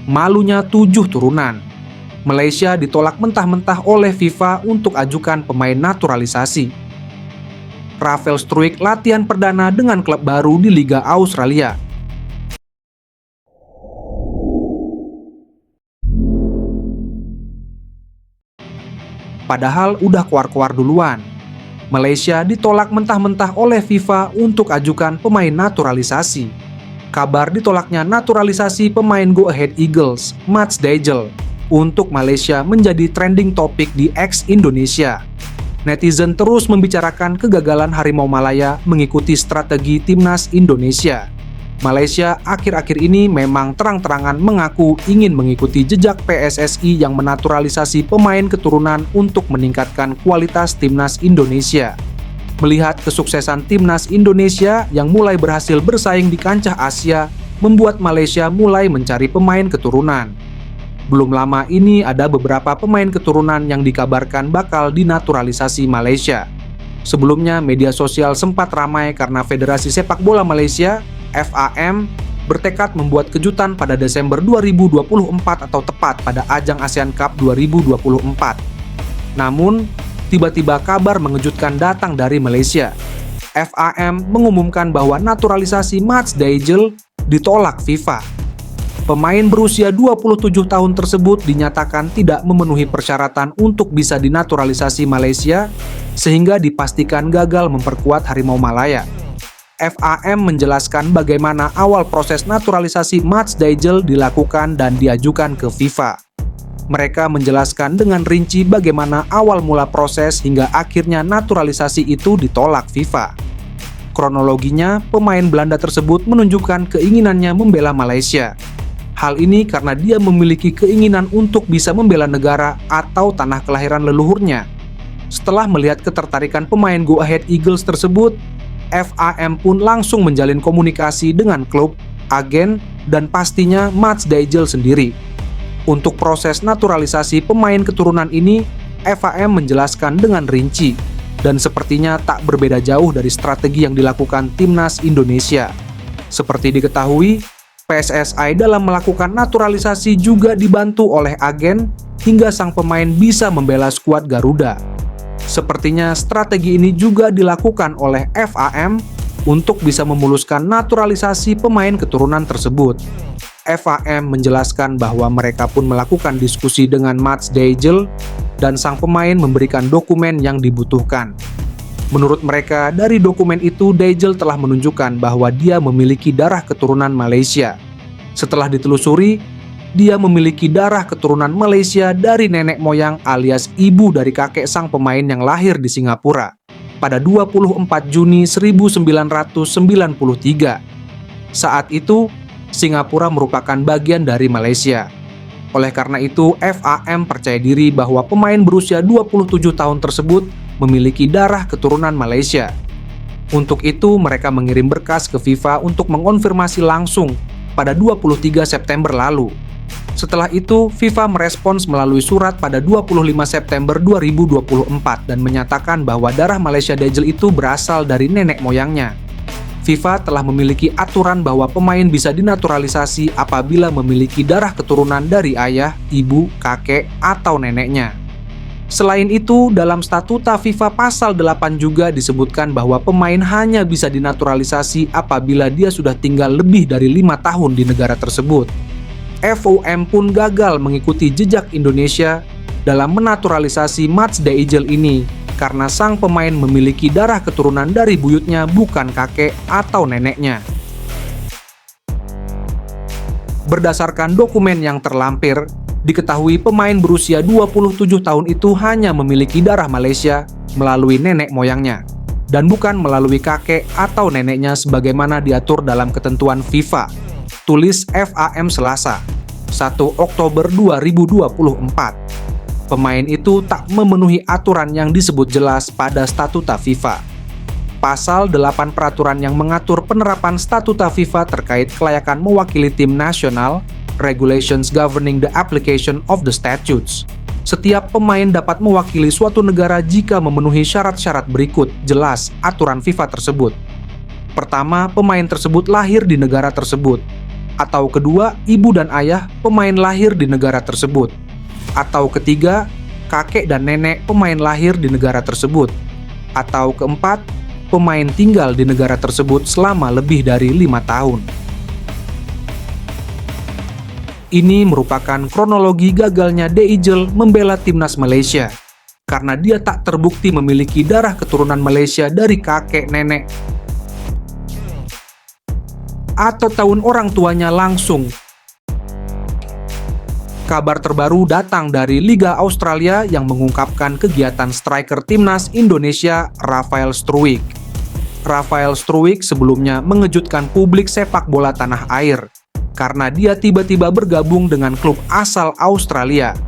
Malunya 7 turunan. Malaysia ditolak mentah-mentah oleh FIFA untuk ajukan pemain naturalisasi. Rafael Struijk latihan perdana dengan klub baru di Liga Australia. Padahal udah keluar-keluar duluan. Malaysia ditolak mentah-mentah oleh FIFA untuk ajukan pemain naturalisasi. Kabar ditolaknya naturalisasi pemain Go Ahead Eagles, Mats Dijl, untuk Malaysia menjadi trending topik di X Indonesia. Netizen terus membicarakan kegagalan Harimau Malaya mengikuti strategi Timnas Indonesia. Malaysia akhir-akhir ini memang terang-terangan mengaku ingin mengikuti jejak PSSI yang menaturalisasi pemain keturunan untuk meningkatkan kualitas Timnas Indonesia. Melihat kesuksesan Timnas Indonesia yang mulai berhasil bersaing di kancah Asia, membuat Malaysia mulai mencari pemain keturunan. Belum lama ini ada beberapa pemain keturunan yang dikabarkan bakal dinaturalisasi Malaysia. Sebelumnya media sosial sempat ramai karena Federasi Sepak Bola Malaysia FAM bertekad membuat kejutan pada Desember 2024 atau tepat pada ajang ASEAN Cup 2024. Namun, tiba-tiba kabar mengejutkan datang dari Malaysia. FAM mengumumkan bahwa naturalisasi Mats Dijl ditolak FIFA. Pemain berusia 27 tahun tersebut dinyatakan tidak memenuhi persyaratan untuk bisa dinaturalisasi Malaysia, sehingga dipastikan gagal memperkuat Harimau Malaya. FAM menjelaskan bagaimana awal proses naturalisasi Mats Dijl dilakukan dan diajukan ke FIFA. Mereka menjelaskan dengan rinci bagaimana awal mula proses hingga akhirnya naturalisasi itu ditolak FIFA. Kronologinya, pemain Belanda tersebut menunjukkan keinginannya membela Malaysia. Hal ini karena dia memiliki keinginan untuk bisa membela negara atau tanah kelahiran leluhurnya. Setelah melihat ketertarikan pemain Go Ahead Eagles tersebut, FAM pun langsung menjalin komunikasi dengan klub, agen, dan pastinya Mats Dijl sendiri. Untuk proses naturalisasi pemain keturunan ini, FAM menjelaskan dengan rinci, dan sepertinya tak berbeda jauh dari strategi yang dilakukan Timnas Indonesia. Seperti diketahui, PSSI dalam melakukan naturalisasi juga dibantu oleh agen hingga sang pemain bisa membela skuad Garuda. Sepertinya strategi ini juga dilakukan oleh FAM untuk bisa memuluskan naturalisasi pemain keturunan tersebut. FAM menjelaskan bahwa mereka pun melakukan diskusi dengan Mats Dijl dan sang pemain memberikan dokumen yang dibutuhkan. Menurut mereka, dari dokumen itu Dijl telah menunjukkan bahwa dia memiliki darah keturunan Malaysia. Setelah ditelusuri, dia memiliki darah keturunan Malaysia dari nenek moyang alias ibu dari kakek sang pemain yang lahir di Singapura pada 24 Juni 1993. Saat itu, Singapura merupakan bagian dari Malaysia. Oleh karena itu, FAM percaya diri bahwa pemain berusia 27 tahun tersebut memiliki darah keturunan Malaysia. Untuk itu, mereka mengirim berkas ke FIFA untuk mengonfirmasi langsung pada 23 September lalu. Setelah itu, FIFA merespons melalui surat pada 25 September 2024 dan menyatakan bahwa darah Malaysia Dijl itu berasal dari nenek moyangnya. FIFA telah memiliki aturan bahwa pemain bisa dinaturalisasi apabila memiliki darah keturunan dari ayah, ibu, kakek, atau neneknya. Selain itu, dalam statuta FIFA pasal 8 juga disebutkan bahwa pemain hanya bisa dinaturalisasi apabila dia sudah tinggal lebih dari 5 tahun di negara tersebut. FOM pun gagal mengikuti jejak Indonesia dalam menaturalisasi Mats Dijl ini karena sang pemain memiliki darah keturunan dari buyutnya bukan kakek atau neneknya. Berdasarkan dokumen yang terlampir, diketahui pemain berusia 27 tahun itu hanya memiliki darah Malaysia melalui nenek moyangnya dan bukan melalui kakek atau neneknya sebagaimana diatur dalam ketentuan FIFA. Tulis FAM Selasa, 1 Oktober 2024. Pemain itu tak memenuhi aturan yang disebut jelas pada statuta FIFA. Pasal 8 peraturan yang mengatur penerapan statuta FIFA terkait kelayakan mewakili tim nasional, Regulations Governing the Application of the Statutes. Setiap pemain dapat mewakili suatu negara jika memenuhi syarat-syarat berikut jelas aturan FIFA tersebut. Pertama, pemain tersebut lahir di negara tersebut. Atau kedua, ibu dan ayah pemain lahir di negara tersebut. Atau ketiga, kakek dan nenek pemain lahir di negara tersebut. Atau keempat, pemain tinggal di negara tersebut selama lebih dari 5 tahun. Ini merupakan kronologi gagalnya De Ijel membela timnas Malaysia, karena dia tak terbukti memiliki darah keturunan Malaysia dari kakek nenek atau tahun orang tuanya langsung. Kabar terbaru datang dari Liga Australia yang mengungkapkan kegiatan striker timnas Indonesia Rafael Struwijk. Rafael Struwijk sebelumnya mengejutkan publik sepak bola tanah air karena dia tiba-tiba bergabung dengan klub asal Australia.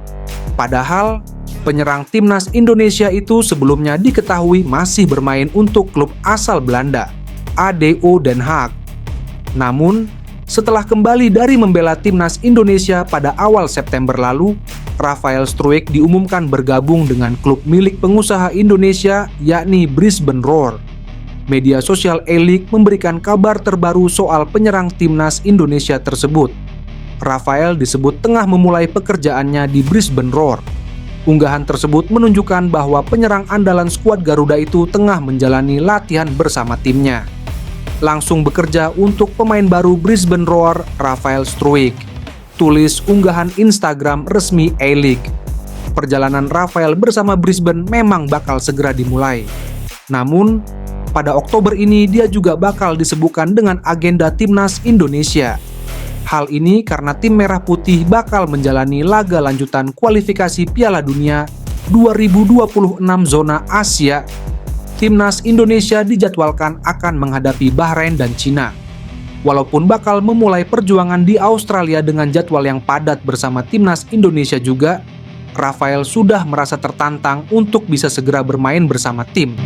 Padahal penyerang timnas Indonesia itu sebelumnya diketahui masih bermain untuk klub asal Belanda, ADO Den Haag. Namun, setelah kembali dari membela timnas Indonesia pada awal September lalu, Rafael Struwijk diumumkan bergabung dengan klub milik pengusaha Indonesia yakni Brisbane Roar. Media sosial A-League memberikan kabar terbaru soal penyerang timnas Indonesia tersebut. Rafael disebut tengah memulai pekerjaannya di Brisbane Roar. Unggahan tersebut menunjukkan bahwa penyerang andalan skuad Garuda itu tengah menjalani latihan bersama timnya. Langsung bekerja untuk pemain baru Brisbane Roar, Rafael Struwijk, tulis unggahan Instagram resmi A-League. Perjalanan Rafael bersama Brisbane memang bakal segera dimulai. Namun, pada Oktober ini dia juga bakal disebutkan dengan agenda timnas Indonesia. Hal ini karena tim Merah Putih bakal menjalani laga lanjutan kualifikasi Piala Dunia 2026 zona Asia. Timnas Indonesia dijadwalkan akan menghadapi Bahrain dan Cina. Walaupun bakal memulai perjuangan di Australia dengan jadwal yang padat bersama timnas Indonesia juga, Rafael sudah merasa tertantang untuk bisa segera bermain bersama tim.